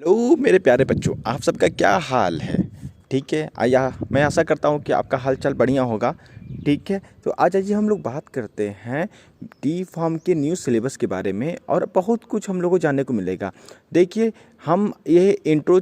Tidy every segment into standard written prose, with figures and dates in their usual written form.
Hello मेरे प्यारे बच्चों, आप सबका क्या हाल है। ठीक है, आया मैं आशा करता हूँ कि आपका हाल चाल बढ़िया होगा। ठीक है, तो आज आइए हम लोग बात करते हैं डी फार्म के न्यू सिलेबस के बारे में और बहुत कुछ हम लोगों को जानने को मिलेगा। देखिए, हम ये इंट्रो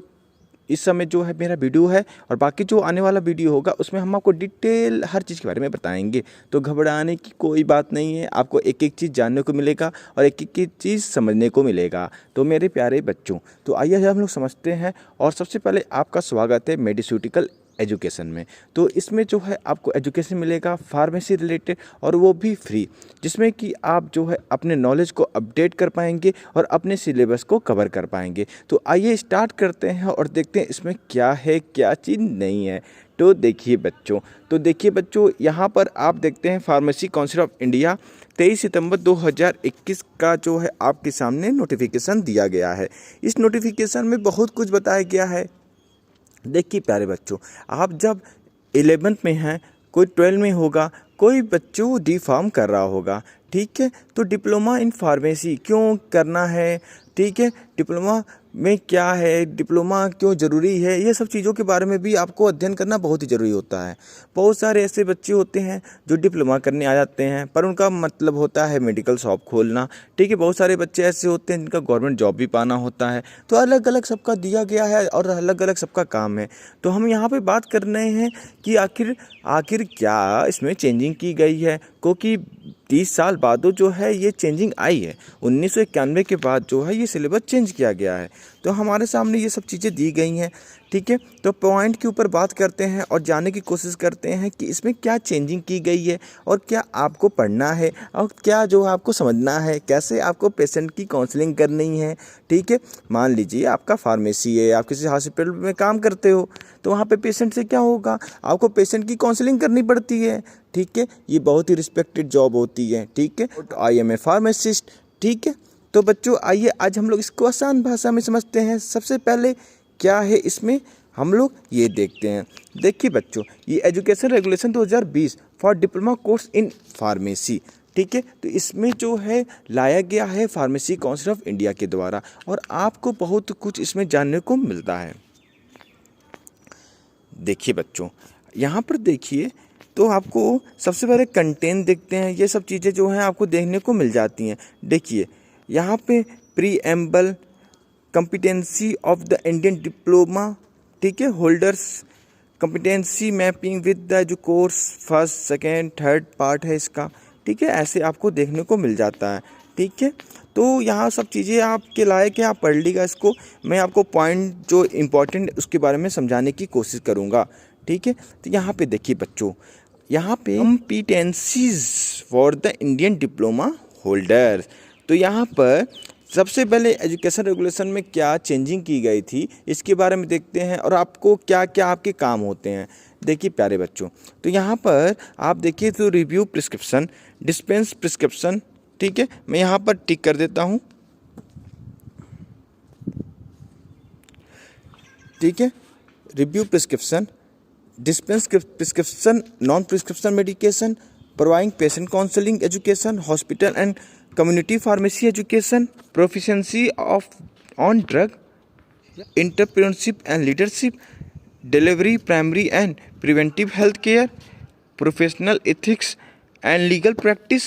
इस समय जो है मेरा वीडियो है और बाकी जो आने वाला वीडियो होगा उसमें हम आपको डिटेल हर चीज़ के बारे में बताएंगे। तो घबराने की कोई बात नहीं है, आपको एक एक चीज़ जानने को मिलेगा और एक एक चीज़ समझने को मिलेगा। तो मेरे प्यारे बच्चों, तो आइए हम लोग समझते हैं। और सबसे पहले आपका स्वागत है मेडिस्यूटिकल एजुकेशन में। तो इसमें जो है आपको एजुकेशन मिलेगा फार्मेसी रिलेटेड, और वो भी फ्री, जिसमें कि आप जो है अपने नॉलेज को अपडेट कर पाएंगे और अपने सिलेबस को कवर कर पाएंगे। तो आइए स्टार्ट करते हैं और देखते हैं इसमें क्या है क्या चीज़ नहीं है। तो देखिए बच्चों, यहाँ पर आप देखते हैं फार्मेसी काउंसिल ऑफ इंडिया 23 सितंबर 2021 का जो है आपके सामने नोटिफिकेशन दिया गया है। इस नोटिफिकेशन में बहुत कुछ बताया गया है। देखिए प्यारे बच्चों, आप जब 11th में हैं, कोई 12 में होगा, कोई बच्चों डी फार्म कर रहा होगा। ठीक है, तो डिप्लोमा इन फार्मेसी क्यों करना है, ठीक है, डिप्लोमा में क्या है, डिप्लोमा क्यों ज़रूरी है, ये सब चीज़ों के बारे में भी आपको अध्ययन करना बहुत ही ज़रूरी होता है। बहुत सारे ऐसे बच्चे होते हैं जो डिप्लोमा करने आ जाते हैं, पर उनका मतलब होता है मेडिकल शॉप खोलना। ठीक है, बहुत सारे बच्चे ऐसे होते हैं जिनका गवर्नमेंट जॉब भी पाना होता है। तो अलग अलग सबका दिया गया है और अलग अलग सबका काम है। तो हम यहाँ पे बात कर रहे हैं कि आखिर क्या इसमें चेंजिंग की गई है, क्योंकि 30 साल बाद जो है ये चेंजिंग आई है। 1991 के बाद जो है ये सिलेबस चेंज किया गया है। तो हमारे सामने ये सब चीज़ें दी गई हैं। ठीक है, तो पॉइंट के ऊपर बात करते हैं और जानने की कोशिश करते हैं कि इसमें क्या चेंजिंग की गई है और क्या आपको पढ़ना है और क्या जो है आपको समझना है, कैसे आपको पेशेंट की काउंसलिंग करनी है। ठीक है, मान लीजिए आपका फार्मेसी है, आप किसी हॉस्पिटल में काम करते हो, तो वहाँ पे पेशेंट से क्या होगा, आपको पेशेंट की काउंसलिंग करनी पड़ती है। ठीक है, ये बहुत ही रिस्पेक्टेड जॉब होती है। ठीक है, आई एम ए फार्मासिस्ट। ठीक है, तो बच्चों आइए आज हम लोग इसको आसान भाषा में समझते हैं। सबसे पहले क्या है इसमें, हम लोग ये देखते हैं। देखिए बच्चों, ये education regulation 2020 for diploma course in pharmacy. ठीक है, तो इसमें जो है लाया गया है फार्मेसी काउंसिल ऑफ इंडिया के द्वारा, और आपको बहुत कुछ इसमें जानने को मिलता है। देखिए बच्चों, यहाँ पर देखिए, तो आपको सबसे पहले कंटेंट देखते हैं। ये सब चीज़ें जो हैं आपको देखने को मिल जाती हैं। देखिए यहाँ पे preamble competency of the Indian diploma, ठीक है, holders competency mapping with the जो course first second third part है इसका। ठीक है, ऐसे आपको देखने को मिल जाता है। ठीक है, तो यहाँ सब चीज़ें आपके लायक है, आप पढ़ लीजिएगा इसको। मैं आपको पॉइंट जो इम्पोर्टेंट उसके बारे में समझाने की कोशिश करूँगा। ठीक है, तो यहाँ पे देखिए बच्चों, यहाँ पे competencies for the Indian diploma holder. तो यहाँ पर सबसे पहले एजुकेशन रेगुलेशन में क्या चेंजिंग की गई थी इसके बारे में देखते हैं, और आपको क्या क्या आपके काम होते हैं। देखिए प्यारे बच्चों, तो यहाँ पर आप देखिए, तो रिव्यू प्रिस्क्रिप्शन, डिस्पेंस प्रिस्क्रिप्शन। ठीक है, मैं यहाँ पर टिक कर देता हूँ। ठीक है, review prescription, dispense prescription, non prescription medication, providing patient counselling education, hospital and community pharmacy education, proficiency of on drug, entrepreneurship and leadership, delivery primary and preventive health care, professional ethics and legal practice,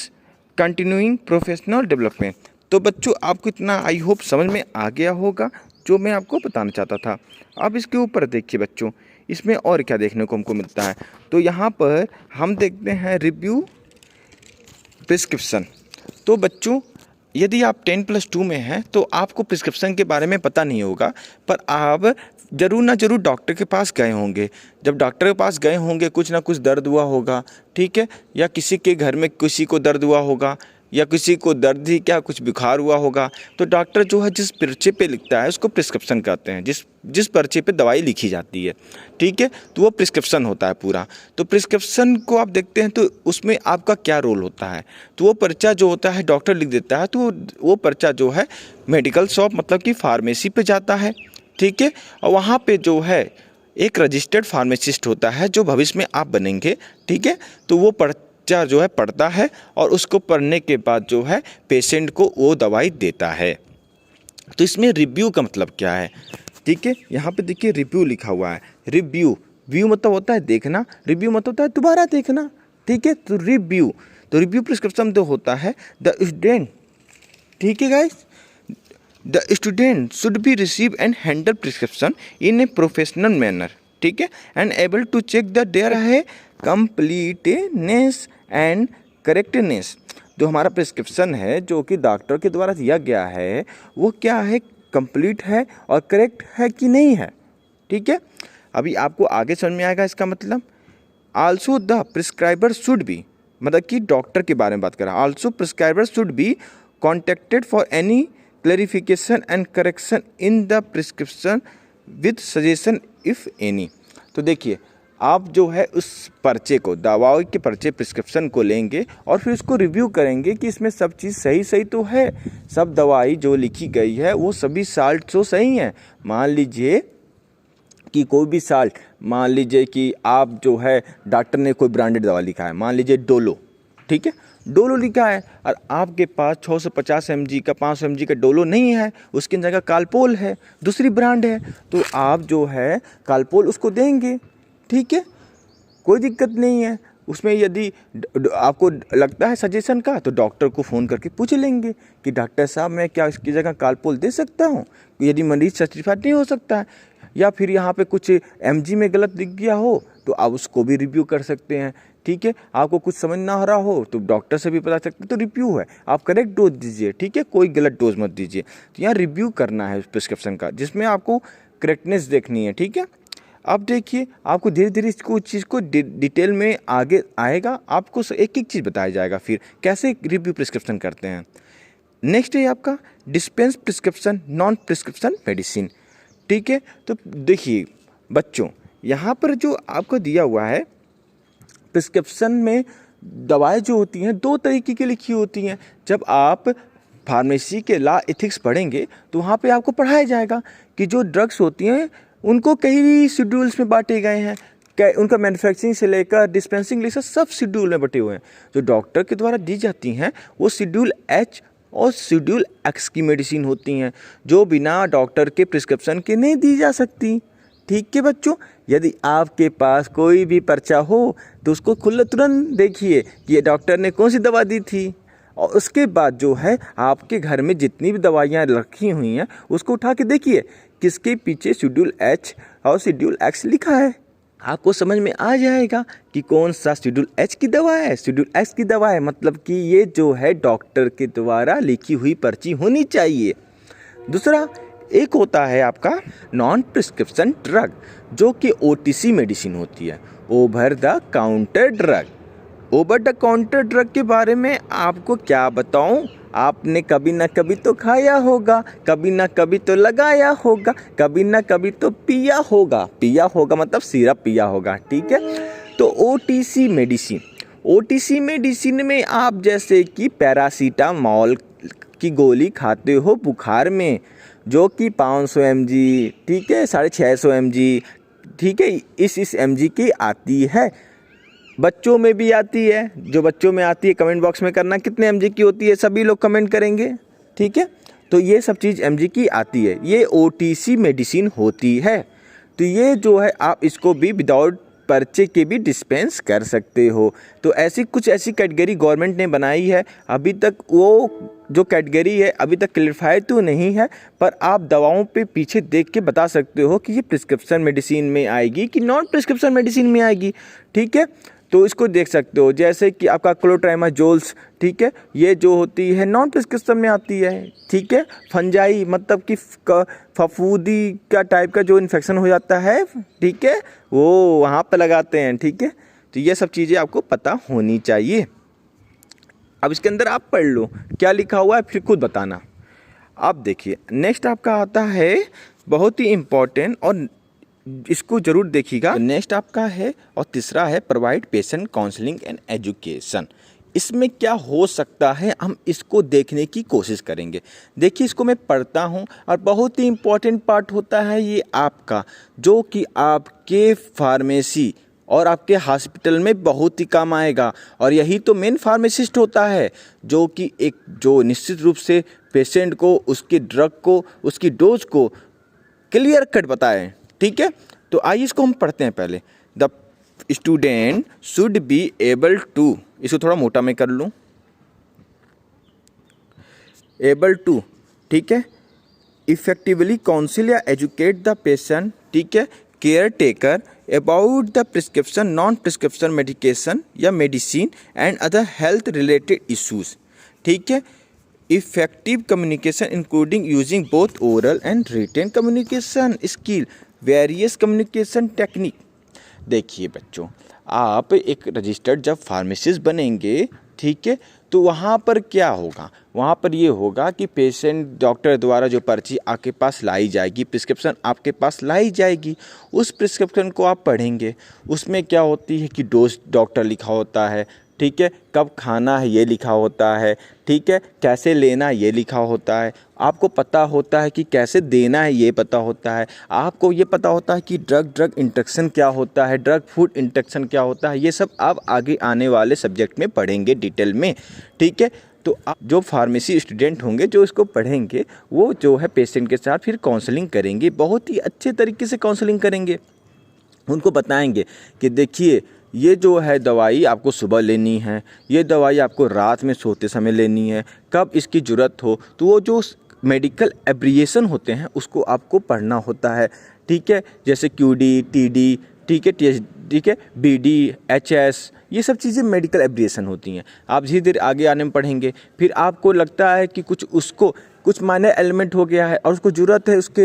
continuing professional development. तो बच्चों, आपको इतना I hope समझ में आ गया होगा जो मैं आपको बताना चाहता था। अब इसके ऊपर देखिए बच्चों, इसमें और क्या देखने को हमको मिलता है। तो यहाँ पर हम देखते हैं रिव्यू प्रिस्क्रिप्शन। तो बच्चों, यदि आप 10+2 में हैं तो आपको प्रिस्क्रिप्शन के बारे में पता नहीं होगा, पर आप ज़रूर ना ज़रूर डॉक्टर के पास गए होंगे। जब डॉक्टर के पास गए होंगे, कुछ ना कुछ दर्द हुआ होगा, ठीक है, या किसी के घर में किसी को दर्द हुआ होगा, या किसी को दर्द ही क्या कुछ बुखार हुआ होगा, तो डॉक्टर जो है जिस पर्चे पे लिखता है उसको प्रिस्क्रिप्शन कहते हैं। जिस पर्चे पे दवाई लिखी जाती है, ठीक है, तो वो प्रिस्क्रिप्शन होता है पूरा। तो प्रिस्क्रिप्शन को आप देखते हैं तो उसमें आपका क्या रोल होता है। तो वो पर्चा जो होता है डॉक्टर लिख देता है, तो वो पर्चा जो है मेडिकल शॉप मतलब कि फार्मेसी पे जाता है। ठीक है, और वहाँ पे जो है एक रजिस्टर्ड फार्मासिस्ट होता है जो भविष्य में आप बनेंगे। ठीक है, तो वो पर्चा जो है पढ़ता है और उसको पढ़ने के बाद जो है पेशेंट को वो दवाई देता है। तो इसमें रिव्यू का मतलब क्या है, ठीक है, यहाँ पे देखिए रिव्यू लिखा हुआ है। रिव्यू, व्यू मतलब होता है देखना, रिव्यू मतलब होता है दोबारा देखना, ठीक है। तो रिव्यू प्रिस्क्रिप्शन तो होता है द स्टूडेंट, ठीक है guys, the student should be receive and handle prescription in a professional manner, ठीक है, and able to check the there है कंप्लीटनेस एंड करेक्टनेस। जो हमारा प्रिस्क्रिप्शन है जो कि डॉक्टर के द्वारा दिया गया है वो क्या है, कंप्लीट है और करेक्ट है कि नहीं है, ठीक है। अभी आपको आगे समझ में आएगा इसका मतलब। Also the prescriber should be, मतलब कि डॉक्टर के बारे में बात कर रहा है। Also prescriber should be contacted for any clarification and correction in the prescription with suggestion if any. तो देखिए आप जो है उस पर्चे को, दवाओं के पर्चे प्रिस्क्रिप्शन को लेंगे और फिर उसको रिव्यू करेंगे कि इसमें सब चीज़ सही तो है, सब दवाई जो लिखी गई है वो सभी साल्ट तो सही हैं। मान लीजिए कि कोई भी साल्ट, मान लीजिए कि आप जो है डॉक्टर ने कोई ब्रांडेड दवा लिखा है, मान लीजिए डोलो, ठीक है, डोलो लिखा है और आपके पास 650 mg का 500 mg का डोलो नहीं है, उसकी जगह कालपोल है, दूसरी ब्रांड है, तो आप जो है कालपोल उसको देंगे, ठीक है, कोई दिक्कत नहीं है उसमें। यदि आपको लगता है सजेशन का तो डॉक्टर को फ़ोन करके पूछ लेंगे कि डॉक्टर साहब मैं क्या इसकी जगह कालपोल दे सकता हूँ, यदि मरीज सर्टिफाइड नहीं हो सकता है, या फिर यहाँ पे कुछ mg में गलत दिख गया हो तो आप उसको भी रिव्यू कर सकते हैं, ठीक है। आपको कुछ समझ ना आ रहा हो तो डॉक्टर से भी पता सकते, तो रिव्यू है, आप करेक्ट डोज दीजिए, ठीक है, कोई गलत डोज मत दीजिए। तो यहाँ रिव्यू करना है प्रिस्क्रिप्शन का, जिसमें आपको करेक्टनेस देखनी है, ठीक है। अब देखिए आपको धीरे धीरे इसको चीज़ को डिटेल में आगे आएगा, आपको एक एक चीज़ बताया जाएगा फिर कैसे रिव्यू प्रिस्क्रिप्शन करते हैं। नेक्स्ट है आपका dispense prescription non prescription medicine, ठीक है। तो देखिए बच्चों यहाँ पर जो आपको दिया हुआ है प्रिस्क्रिप्शन में दवाएं जो होती हैं दो तरीके की लिखी होती हैं। जब आप फार्मेसी के लॉ एथिक्स पढ़ेंगे तो वहाँ पे आपको पढ़ाया जाएगा कि जो ड्रग्स होती हैं उनको कई शेड्यूल्स में बांटे गए हैं, उनका मैन्युफैक्चरिंग से लेकर डिस्पेंसिंग लेकर सब शेड्यूल में बटे हुए हैं। जो डॉक्टर के द्वारा दी जाती हैं वो शेड्यूल एच और शेड्यूल एक्स की मेडिसिन होती हैं, जो बिना डॉक्टर के प्रिस्क्रिप्शन के नहीं दी जा सकती, ठीक है बच्चों। यदि आपके पास कोई भी पर्चा हो तो उसको खुला तुरंत देखिए कि ये डॉक्टर ने कौन सी दवा दी थी, और उसके बाद जो है आपके घर में जितनी भी दवाइयाँ रखी हुई हैं उसको उठा के देखिए किसके पीछे शेड्यूल एच और शेड्यूल एक्स लिखा है। आपको समझ में आ जाएगा कि कौन सा शेड्यूल एच की दवा है, शेड्यूल एक्स की दवा है, मतलब कि ये जो है डॉक्टर के द्वारा लिखी हुई पर्ची होनी चाहिए। दूसरा एक होता है आपका नॉन प्रिस्क्रिप्शन ड्रग, जो कि OTC मेडिसिन होती है, over the counter drug. Over the counter drug के बारे में आपको क्या बताऊं, आपने कभी ना कभी तो खाया होगा, कभी ना कभी तो लगाया होगा, कभी ना कभी तो पिया होगा मतलब सिरप पिया होगा, ठीक है। तो OTC मेडिसिन में आप जैसे कि पैरासीटामोल की गोली खाते हो बुखार में, जो कि 500 mg, ठीक है, 650 mg, ठीक है, इस mg की आती है। बच्चों में भी आती है, जो बच्चों में आती है कमेंट बॉक्स में करना कितने mg की होती है, सभी लोग कमेंट करेंगे, ठीक है। तो ये सब चीज़ mg की आती है, ये OTC मेडिसिन होती है। तो ये जो है आप इसको भी विदाउट पर्चे के भी डिस्पेंस कर सकते हो। तो ऐसी कैटेगरी गवर्नमेंट ने बनाई है, अभी तक वो जो कैटेगरी है अभी तक क्लियरफाई तो नहीं है, पर आप दवाओं पे पीछे देख के बता सकते हो कि ये प्रिस्क्रिप्शन मेडिसिन में आएगी कि नॉन प्रिस्क्रिप्शन मेडिसिन में आएगी, ठीक है। तो इसको देख सकते हो, जैसे कि आपका क्लोट्रामाजोल्स, ठीक है, ये जो होती है नॉन प्रिस्क्रिप्शन में आती है, ठीक है। फंजाई मतलब कि फफूंदी का टाइप का जो इन्फेक्शन हो जाता है, ठीक है, वो वहाँ पे लगाते हैं, ठीक है। तो ये सब चीज़ें आपको पता होनी चाहिए। अब इसके अंदर आप पढ़ लो क्या लिखा हुआ है, फिर खुद बताना। अब देखिए नेक्स्ट आपका आता है बहुत ही इम्पोर्टेंट, और इसको जरूर देखिएगा। नेक्स्ट आपका है और तीसरा है provide patient counselling and education. इसमें क्या हो सकता है हम इसको देखने की कोशिश करेंगे। देखिए इसको मैं पढ़ता हूँ और बहुत ही इम्पोर्टेंट पार्ट होता है ये आपका, जो कि आपके फार्मेसी और आपके हॉस्पिटल में बहुत ही काम आएगा। और यही तो मेन फार्मासिस्ट होता है, जो कि एक जो निश्चित रूप से पेशेंट को उसके ड्रग को, उसकी डोज को क्लियर कट बताए। ठीक है, तो आइए इसको हम पढ़ते हैं। पहले the student should be able to, इसको थोड़ा मोटा मैं कर लूँ, एबल टू, ठीक है, इफेक्टिवली काउंसिल या एजुकेट द पेशेंट, ठीक है, care taker about the prescription, non prescription medication या medicine and other health related issues. ठीक है, effective communication including using both oral and written communication skill, various communication technique. देखिए बच्चों, आप एक रजिस्टर्ड जब फार्मासिस्ट बनेंगे, ठीक है, तो वहाँ पर क्या होगा, वहाँ पर ये होगा कि पेशेंट डॉक्टर द्वारा जो पर्ची आपके पास लाई जाएगी, प्रिस्क्रिप्शन आपके पास लाई जाएगी, उस प्रिस्क्रिप्शन को आप पढ़ेंगे। उसमें क्या होती है कि डोज डॉक्टर लिखा होता है, ठीक है, कब खाना है ये लिखा होता है, ठीक है, कैसे लेना ये लिखा होता है, आपको पता होता है कि कैसे देना है ये पता होता है, आपको ये पता होता है कि ड्रग इंटरेक्शन क्या होता है, ड्रग फूड इंटरेक्शन क्या होता है, ये सब आप आगे आने वाले सब्जेक्ट में पढ़ेंगे डिटेल में। ठीक है, तो आप जो फार्मेसी स्टूडेंट होंगे जो इसको पढ़ेंगे, वो जो है पेशेंट के साथ फिर काउंसलिंग करेंगे, बहुत ही अच्छे तरीके से काउंसलिंग करेंगे। उनको बताएंगे कि देखिए ये जो है दवाई आपको सुबह लेनी है, ये दवाई आपको रात में सोते समय लेनी है, कब इसकी ज़रूरत हो तो वो जो मेडिकल एब्रिएशन होते हैं उसको आपको पढ़ना होता है। ठीक है, जैसे QD, TD, ठीक है, TH, ठीक है, BD, HS, ये सब चीज़ें मेडिकल एब्रिएशन होती हैं। आप धीरे धीरे आगे आने में पढ़ेंगे, फिर आपको लगता है कि कुछ माइनर एलिमेंट हो गया है और उसको ज़रूरत है उसके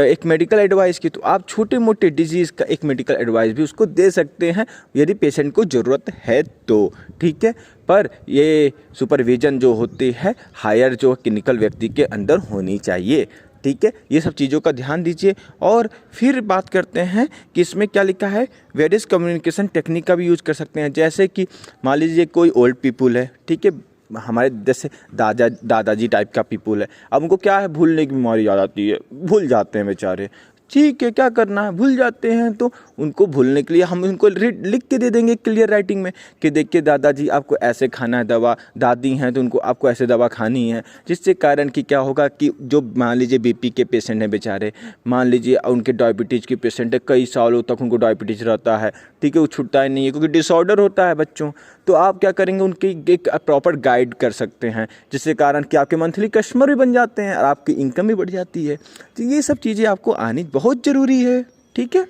एक मेडिकल एडवाइस की, तो आप छोटे मोटे डिजीज़ का एक मेडिकल एडवाइस भी उसको दे सकते हैं यदि पेशेंट को ज़रूरत है तो। ठीक है, पर ये सुपरविज़न जो होती है हायर जो क्लिनिकल व्यक्ति के अंदर होनी चाहिए। ठीक है, ये सब चीज़ों का ध्यान दीजिए। और फिर बात करते हैं कि इसमें क्या लिखा है, वेरियस कम्युनिकेशन टेक्निक का भी यूज़ कर सकते हैं। जैसे कि मान लीजिए कोई ओल्ड पीपुल है, ठीक है, हमारे जैसे दादाजी टाइप का पीपुल है, अब उनको क्या है, भूलने की बीमारी आ जाती है, भूल जाते हैं बेचारे। ठीक है, क्या करना है, भूल जाते हैं, तो उनको भूलने के लिए हम उनको लिख के दे देंगे क्लियर राइटिंग में कि देखिए दादाजी आपको ऐसे खाना है दवा, दादी हैं तो उनको आपको ऐसे दवा खानी है। जिससे कारण कि क्या होगा कि जो मान लीजिए BP के पेशेंट हैं बेचारे, मान लीजिए उनके डायबिटीज़ के पेशेंट है, कई सालों तक उनको डायबिटीज़ रहता है, ठीक है, वो छूटता ही नहीं है क्योंकि डिसऑर्डर होता है बच्चों। तो आप क्या करेंगे, उनकी एक प्रॉपर गाइड कर सकते हैं, जिससे कारण कि आपके मंथली कस्टमर भी बन जाते हैं और आपकी इनकम भी बढ़ जाती है। तो ये सब चीज़ें आपको आनी बहुत ज़रूरी है। ठीक है,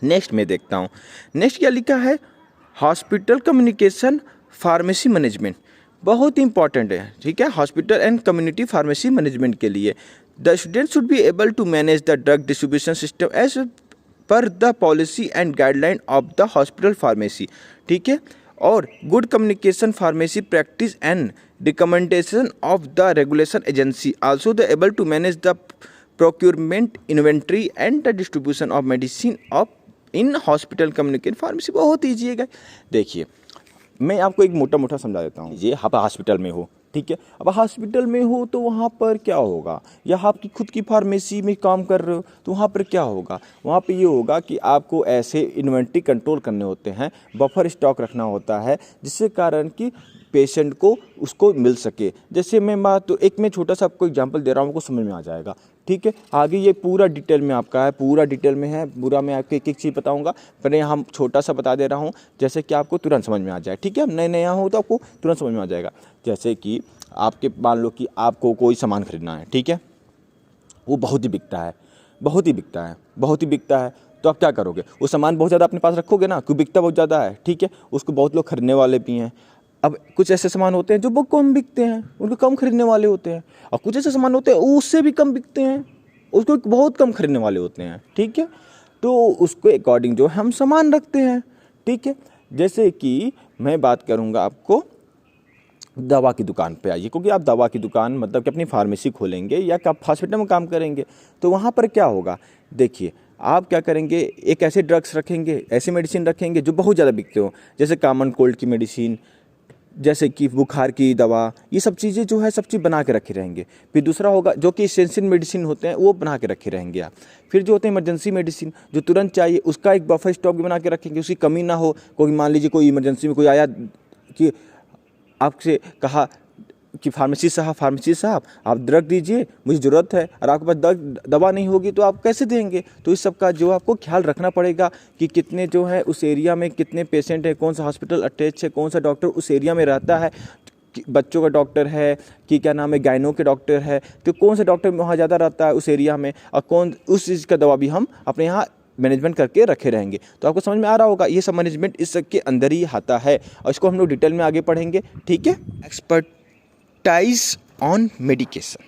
नेक्स्ट मैं देखता हूँ, नेक्स्ट क्या लिखा है, हॉस्पिटल कम्युनिकेशन फार्मेसी मैनेजमेंट, बहुत ही इंपॉर्टेंट है। ठीक है, hospital and community pharmacy management के लिए the student should be able to manage the drug distribution system as per the policy and guideline of the hospital pharmacy. ठीक है, और good communication pharmacy practice and recommendation of the regulation agency, also the able to manage the procurement, inventory and the distribution of medicine of in hospital communication pharmacy. बहुत easy है। देखिए मैं आपको एक मोटा मोटा समझा देता हूँ। ये आप हॉस्पिटल में हो, ठीक है, अब हॉस्पिटल में हो तो वहाँ पर क्या होगा, या आपकी खुद की फार्मेसी में काम कर रहे हो तो वहाँ पर क्या होगा, वहाँ पे ये होगा कि आपको ऐसे इन्वेंट्री कंट्रोल करने होते हैं, बफर स्टॉक रखना होता है, जिससे कारण कि पेशेंट को उसको मिल सके। जैसे मैं छोटा सा आपको एग्जांपल दे रहा हूँ, आपको समझ में आ जाएगा। ठीक है, आगे ये पूरा डिटेल में आपका है, पूरा डिटेल में है, पूरा मैं आपको एक एक चीज़ बताऊंगा, पर यहाँ हम छोटा सा बता दे रहा हूँ जैसे कि आपको तुरंत समझ में आ जाए। ठीक है, नए नया हो तो आपको तुरंत समझ में आ जाएगा। जैसे कि आपके मान लो कि आपको कोई सामान खरीदना है, ठीक है, वो बहुत ही बिकता है, बहुत ही बिकता है, तो आप क्या करोगे, वो सामान बहुत ज़्यादा अपने पास रखोगे ना, क्योंकि बिकता बहुत ज़्यादा है। ठीक है, उसको बहुत लोग खरीदने वाले भी हैं। अब कुछ ऐसे सामान होते हैं जो बहुत कम बिकते हैं, उनको कम खरीदने वाले होते हैं, और कुछ ऐसे सामान होते हैं उससे भी कम बिकते हैं, उसको बहुत कम खरीदने वाले होते हैं। ठीक है, तो उसके अकॉर्डिंग जो हम सामान रखते हैं। ठीक है, जैसे कि मैं बात करूँगा आपको दवा की दुकान पे आइए, क्योंकि आप दवा की दुकान मतलब कि अपनी फार्मेसी खोलेंगे या आप हॉस्पिटल में काम करेंगे, तो वहाँ पर क्या होगा, देखिए आप क्या करेंगे, एक ऐसे ड्रग्स रखेंगे, ऐसी मेडिसिन रखेंगे जो बहुत ज़्यादा बिकते हो, जैसे कॉमन कोल्ड की मेडिसिन, जैसे कि बुखार की दवा, ये सब चीज़ें जो है सब चीज़ बना के रखे रहेंगे। फिर दूसरा होगा जो कि एसेंशियल मेडिसिन होते हैं वो बना के रखे रहेंगे आप। फिर जो होते हैं इमरजेंसी मेडिसिन जो तुरंत चाहिए उसका एक बफर स्टॉक भी बना के रखेंगे, उसकी कमी ना हो। कोई मान लीजिए कोई इमरजेंसी में कोई आया कि आपसे कहा कि फार्मेसी साहब आप ड्रग दीजिए, मुझे ज़रूरत है, और आपके पास दवा नहीं होगी तो आप कैसे देंगे। तो इस सब का जो आपको ख्याल रखना पड़ेगा कि कितने जो है उस एरिया में कितने पेशेंट हैं, कौन सा हॉस्पिटल अटैच है, कौन सा डॉक्टर उस एरिया में रहता है, बच्चों का डॉक्टर है कि क्या नाम है गायनो के डॉक्टर है, तो कौन सा डॉक्टर वहाँ ज़्यादा रहता है उस एरिया में, और कौन उस चीज़ का दवा भी हम अपने यहाँ मैनेजमेंट करके रखे रहेंगे। तो आपको समझ में आ रहा होगा ये सब मैनेजमेंट इस सब के अंदर ही आता है, और इसको हम लोग डिटेल में आगे पढ़ेंगे। ठीक है, एक्सपर्टाइज ऑन मेडिकेशन।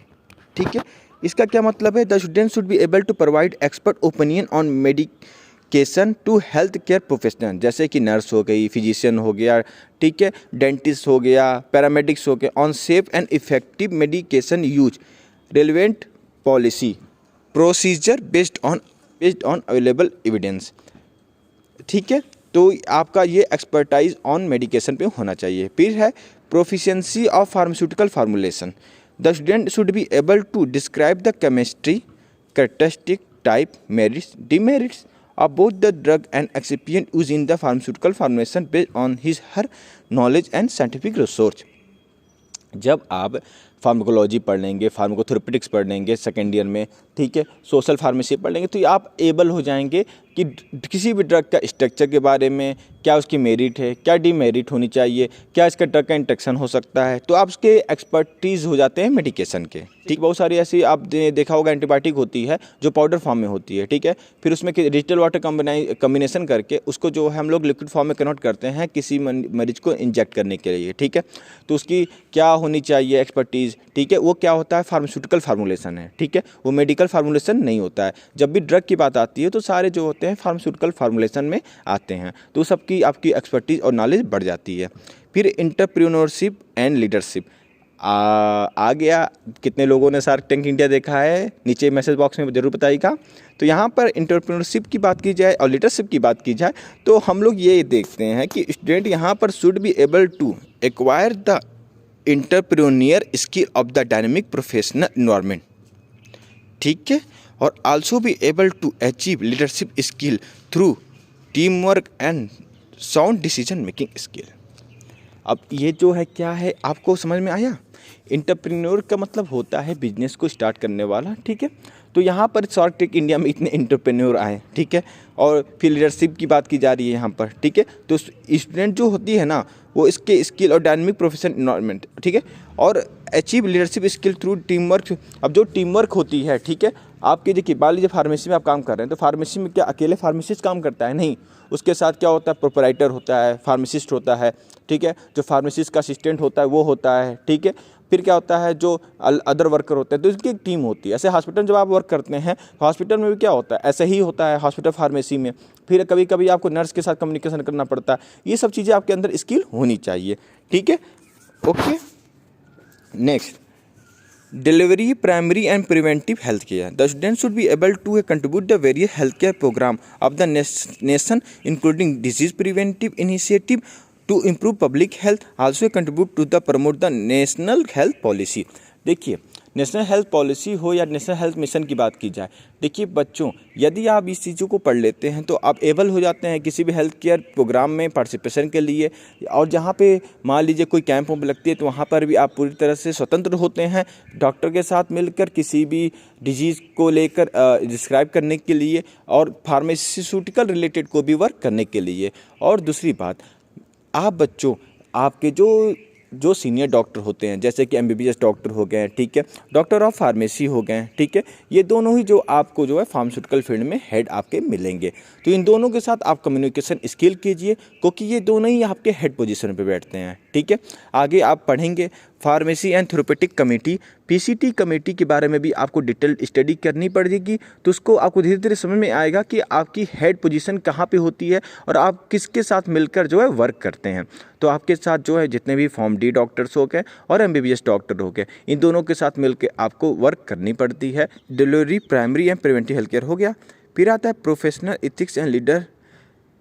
ठीक है, इसका क्या मतलब है? The student should be able to provide expert opinion on medication to health care professional, जैसे कि नर्स हो गई, फिजिशियन हो गया, ठीक है, डेंटिस्ट हो गया, पैरामेडिक्स हो गया, on safe and effective medication use, relevant policy procedure based on available evidence. ठीक है, तो आपका ये एक्सपर्टाइज ऑन मेडिकेशन पे होना चाहिए। फिर है proficiency of pharmaceutical formulation. The student should be able to describe the chemistry, characteristic, type, merits, demerits of both the drug and excipient used in the pharmaceutical formulation based on her knowledge and scientific research। जब आप pharmacology पढ़ लेंगे, फार्माकोथेरेपेटिक्स पढ़ लेंगे second year में, ठीक है, social pharmacy पढ़ लेंगे, तो आप एबल हो जाएंगे कि किसी भी ड्रग का स्ट्रक्चर के बारे में, क्या उसकी मेरिट है, क्या डीमेरिट होनी चाहिए, क्या इसका ड्रग का इंट्रैक्शन हो सकता है, तो आप उसके एक्सपर्टीज़ हो जाते हैं मेडिकेशन के। ठीक, बहुत सारी ऐसी आप देखा होगा एंटीबायोटिक होती है जो पाउडर फॉर्म में होती है, ठीक है, फिर उसमें डिजिटल वाटर कम्बिनेशन करके उसको जो है हम लोग लिक्विड फॉर्म में कन्वर्ट करते हैं किसी मरीज को इंजेक्ट करने के लिए। ठीक है, तो उसकी क्या होनी चाहिए एक्सपर्टीज़, ठीक है, वो क्या होता है फार्मास्यूटिकल फार्मूलेशन है। ठीक है, वो मेडिकल फार्मूलेशन नहीं होता है। जब भी ड्रग की बात आती है तो सारे जो होते हैं फार्मास्यूटिकल फार्मूलेशन में आते हैं, तो सबकी आपकी एक्सपर्टीज़ और नॉलेज बढ़ जाती है। फिर एंटरप्रेन्योरशिप एंड लीडरशिप आ गया। कितने लोगों ने शार्क टैंक इंडिया देखा है, नीचे मैसेज बॉक्स में ज़रूर बताइएगा। तो यहाँ पर एंटरप्रेन्योरशिप की बात की जाए और लीडरशिप की बात की जाए तो हम लोग ये देखते हैं कि स्टूडेंट यहाँ पर should be able to acquire the entrepreneur skill of the dynamic professional environment. ठीक है, और also be able to achieve leadership skill through team work and sound decision making skill. अब ये जो है क्या है आपको समझ में आया? एंटरप्रेन्योर का मतलब होता है बिजनेस को स्टार्ट करने वाला। ठीक है, तो यहाँ पर शार्क टैंक इंडिया में इतने एंटरप्रेन्योर आए, ठीक है, और फिर लीडरशिप की बात की जा रही है यहाँ पर। ठीक है, तो स्टूडेंट जो होती है ना वो इसके स्किल और डायनामिक प्रोफेशन एनवायरनमेंट, ठीक है, और achieve leadership skill through team work. अब जो टीम वर्क होती है, ठीक है, आपके देखिए मान लीजिए फार्मेसी में आप काम कर रहे हैं, तो फार्मेसी में क्या अकेले फार्मेसिस्ट काम करता है? नहीं, उसके साथ क्या होता है, प्रोपराइटर होता है, फार्मासिस्ट होता है, ठीक है, जो फार्मासिस्ट का असिस्टेंट होता है वो होता है, ठीक है, फिर क्या होता है जो अदर वर्कर होते हैं, तो इसकी एक टीम होती है। ऐसे हॉस्पिटल जब आप वर्क करते हैं तो हॉस्पिटल में भी क्या होता है, ऐसे ही होता है हॉस्पिटल फार्मेसी में। फिर कभी कभी आपको नर्स के साथ कम्युनिकेशन करना पड़ता है। ये सब चीज़ें आपके अंदर स्किल होनी चाहिए। ठीक है, okay. Next, delivery primary and preventive health care. The student should be able to contribute the various health care programme of the nation including disease preventive initiative to improve public health, also contribute to the promote the national health policy. देखिए, national health policy हो या national health mission की बात की जाए, देखिए बच्चों, यदि आप इस चीज़ों को पढ़ लेते हैं तो आप एबल हो जाते हैं किसी भी हेल्थ केयर प्रोग्राम में पार्टिसिपेशन के लिए। और जहाँ पे मान लीजिए कोई कैंप वैम्प लगती है तो वहाँ पर भी आप पूरी तरह से स्वतंत्र होते हैं डॉक्टर के साथ मिलकर किसी भी डिजीज़ को लेकर डिस्क्राइब करने के लिए और फार्मास्यूटिकल रिलेटेड को भी वर्क करने के लिए। और दूसरी बात, आप बच्चों, आपके जो सीनियर डॉक्टर होते हैं जैसे कि MBBS डॉक्टर हो गए, ठीक है, डॉक्टर ऑफ फार्मेसी हो गए, ठीक है, ये दोनों ही जो आपको जो है फार्मास्यूटिकल फील्ड में हेड आपके मिलेंगे। तो इन दोनों के साथ आप कम्युनिकेशन स्किल कीजिए क्योंकि ये दोनों ही आपके हेड पोजीशन पे बैठते हैं। ठीक है, आगे आप पढ़ेंगे pharmacy and therapeutic committee, PCT committee के बारे में भी आपको डिटेल स्टडी करनी पड़ेगी। तो उसको आपको धीरे धीरे समझ में आएगा कि आपकी हेड पोजीशन कहाँ पे होती है और आप किसके साथ मिलकर जो है वर्क करते हैं। तो आपके साथ जो है जितने भी फॉर्म D डॉक्टर्स हो गए और MBBS डॉक्टर हो गए, इन दोनों के साथ मिलकर आपको वर्क करनी पड़ती है। Delivery primary and preventive health care हो गया। फिर आता है professional ethics and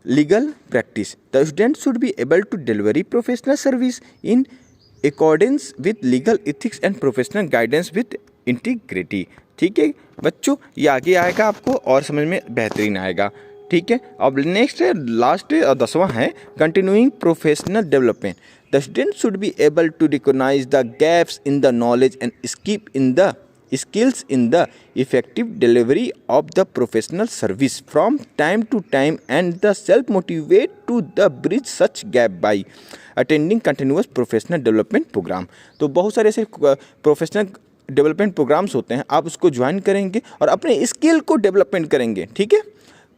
legal practice. The student should be able to deliver professional service in accordance with legal ethics and professional guidance with integrity. ठीक है बच्चों, ये आगे आएगा आपको और समझ में बेहतरीन आएगा। ठीक है, अब नेक्स्ट है, लास्ट और 10वां है continuing professional development. The student should be able to recognise the gaps in the knowledge and skip in the skills in the effective delivery of the professional service from time to time and the self motivate to the bridge such gap by attending continuous professional development program। तो बहुत सारे ऐसे professional development programmes होते हैं, आप उसको join करेंगे और अपने स्किल को डेवलपमेंट करेंगे। ठीक है,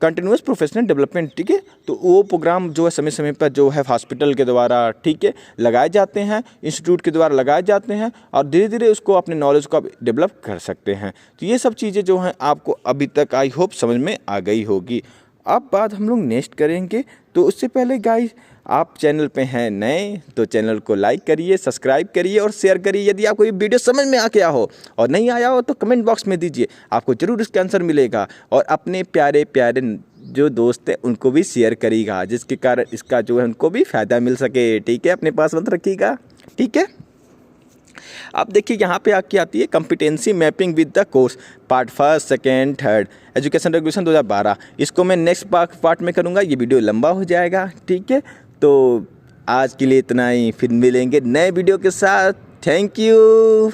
कंटिन्यूस प्रोफेशनल डेवलपमेंट। ठीक है, तो वो प्रोग्राम जो है समय समय पर जो है हॉस्पिटल के द्वारा ठीक है लगाए जाते हैं, इंस्टीट्यूट के द्वारा लगाए जाते हैं और धीरे धीरे उसको अपने नॉलेज को आप डेवलप कर सकते हैं। तो ये सब चीज़ें जो हैं आपको अभी तक आई होप समझ में आ गई होगी। अब बात हम लोग नेक्स्ट करेंगे, तो उससे पहले गाइस आप चैनल पे हैं नए तो चैनल को लाइक करिए, सब्सक्राइब करिए और शेयर करिए। यदि आपको ये वीडियो समझ में आ गया हो और नहीं आया हो तो कमेंट बॉक्स में दीजिए, आपको ज़रूर इसका आंसर मिलेगा। और अपने प्यारे प्यारे जो दोस्त हैं उनको भी शेयर करिएगा, जिसके कारण इसका जो है उनको भी फ़ायदा मिल सके। ठीक है, अपने पास मत रखिएगा। ठीक है, अब देखिए यहाँ पे आपकी आती है competency mapping with the course part 1, 2, 3 education regulation 2012। इसको मैं नेक्स्ट पार्ट में करूँगा, ये वीडियो लंबा हो जाएगा। ठीक है, तो आज के लिए इतना ही, फिर मिलेंगे नए वीडियो के साथ। Thank you.